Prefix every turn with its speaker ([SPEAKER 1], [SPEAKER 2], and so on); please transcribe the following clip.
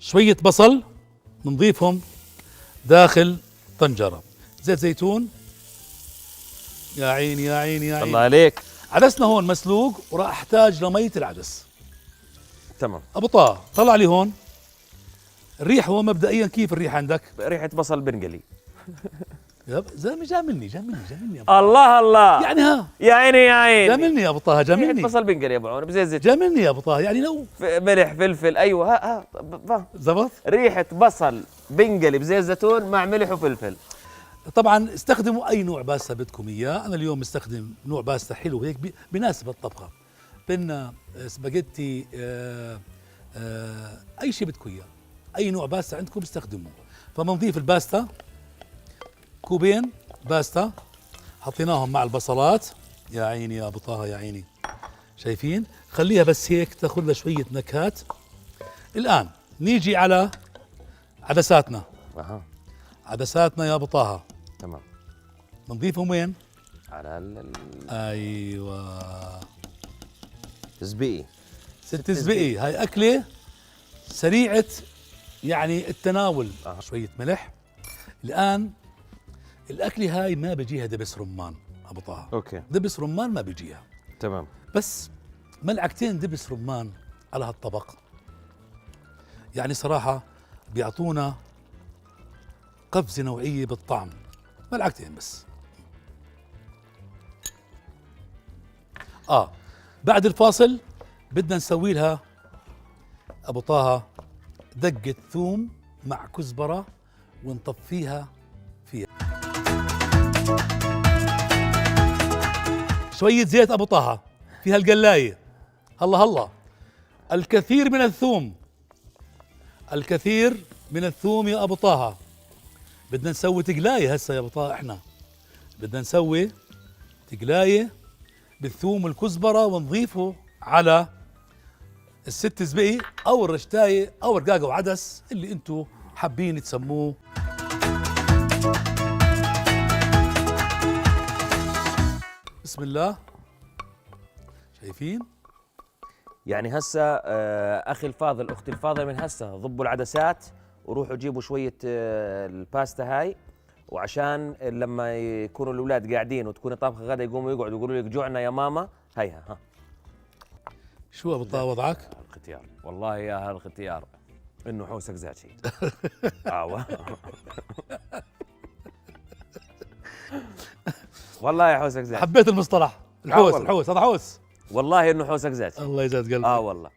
[SPEAKER 1] شوية بصل بنضيفهم داخل طنجرة، زيت زيتون. يا عيني يا عيني يا عيني،
[SPEAKER 2] الله عليك.
[SPEAKER 1] عدسنا هون مسلوق وراح احتاج لمية العدس.
[SPEAKER 2] تمام.
[SPEAKER 1] ابو طه طلع لي هون الريح. هو مبدئيا كيف الريح عندك؟
[SPEAKER 2] ريحة بصل بنقلي.
[SPEAKER 1] يا زلمه جاملني يا أبو طه.
[SPEAKER 2] الله الله،
[SPEAKER 1] يعني ها،
[SPEAKER 2] يا عيني يا عيني.
[SPEAKER 1] جاملني يا ابو طه،
[SPEAKER 2] ريحة
[SPEAKER 1] جاملني
[SPEAKER 2] بصل بنقلي يا ابو عون بزيت زيت.
[SPEAKER 1] جاملني يا ابو طه، يعني لو
[SPEAKER 2] ملح فلفل، ايوه ها
[SPEAKER 1] زبط.
[SPEAKER 2] ريحة بصل بنقلي بزيت زيتون مع ملح وفلفل.
[SPEAKER 1] طبعا استخدموا اي نوع باستا بدكم اياه. انا اليوم مستخدم نوع باستا حلو هيك بناسب الطبخه. بينا سباجيتي، اي شيء بدكم اياه، اي نوع باستا عندكم استخدموه. فبنضيف الباستا، كوبين باستا حطيناهم مع البصلات. يا عيني يا ابو طه يا عيني، شايفين؟ خليها بس هيك تاخذ لها شويه نكهات. الان نيجي على عدساتنا.
[SPEAKER 2] اها
[SPEAKER 1] عدساتنا يا ابو طه
[SPEAKER 2] تمام.
[SPEAKER 1] بنضيفهم وين؟
[SPEAKER 2] على
[SPEAKER 1] ايوه
[SPEAKER 2] الزبيقي.
[SPEAKER 1] ست زبقي. هاي اكله سريعه يعني التناول. شويه ملح. الان الاكله هاي ما بيجيها دبس رمان ابو طه.
[SPEAKER 2] اوكي
[SPEAKER 1] دبس رمان ما بيجيها.
[SPEAKER 2] تمام.
[SPEAKER 1] بس ملعقتين دبس رمان على هالطبق يعني صراحه بيعطونا قفزه نوعيه بالطعم. ملعقتين بس. بعد الفاصل بدنا نسوي لها ابو طه دقة ثوم مع كزبرة ونطفيها فيها. شوية زيت ابو طه في هالقلاية. هلا الكثير من الثوم، الكثير من الثوم يا ابو طه. بدنا نسوي تقلاية هسه يا ابو طه. احنا بدنا نسوي تقلاية بالثوم والكزبرة ونضيفه على الست زبقي او الرشتاية او رقاقة وعدس اللي انتم حابين تسموه. بسم الله. شايفين؟
[SPEAKER 2] يعني هسه اخي الفاضل اختي الفاضله من هسه ضبوا العدسات وروحوا جيبوا شويه الباستا هاي، وعشان لما يكونوا الاولاد قاعدين وتكوني طابخه غدا يقوموا يقعدوا يقولوا لك جوعنا يا ماما. هيها ها.
[SPEAKER 1] شو ابو طه وضعك؟
[SPEAKER 2] الختيار والله يا هالختيار انه حوسك زعتي. والله يا حوسك زعتي.
[SPEAKER 1] حبيت المصطلح الحوس. الحوس هذا حوس.
[SPEAKER 2] والله انه حوسك زعتي.
[SPEAKER 1] الله يزاد قلبك.
[SPEAKER 2] والله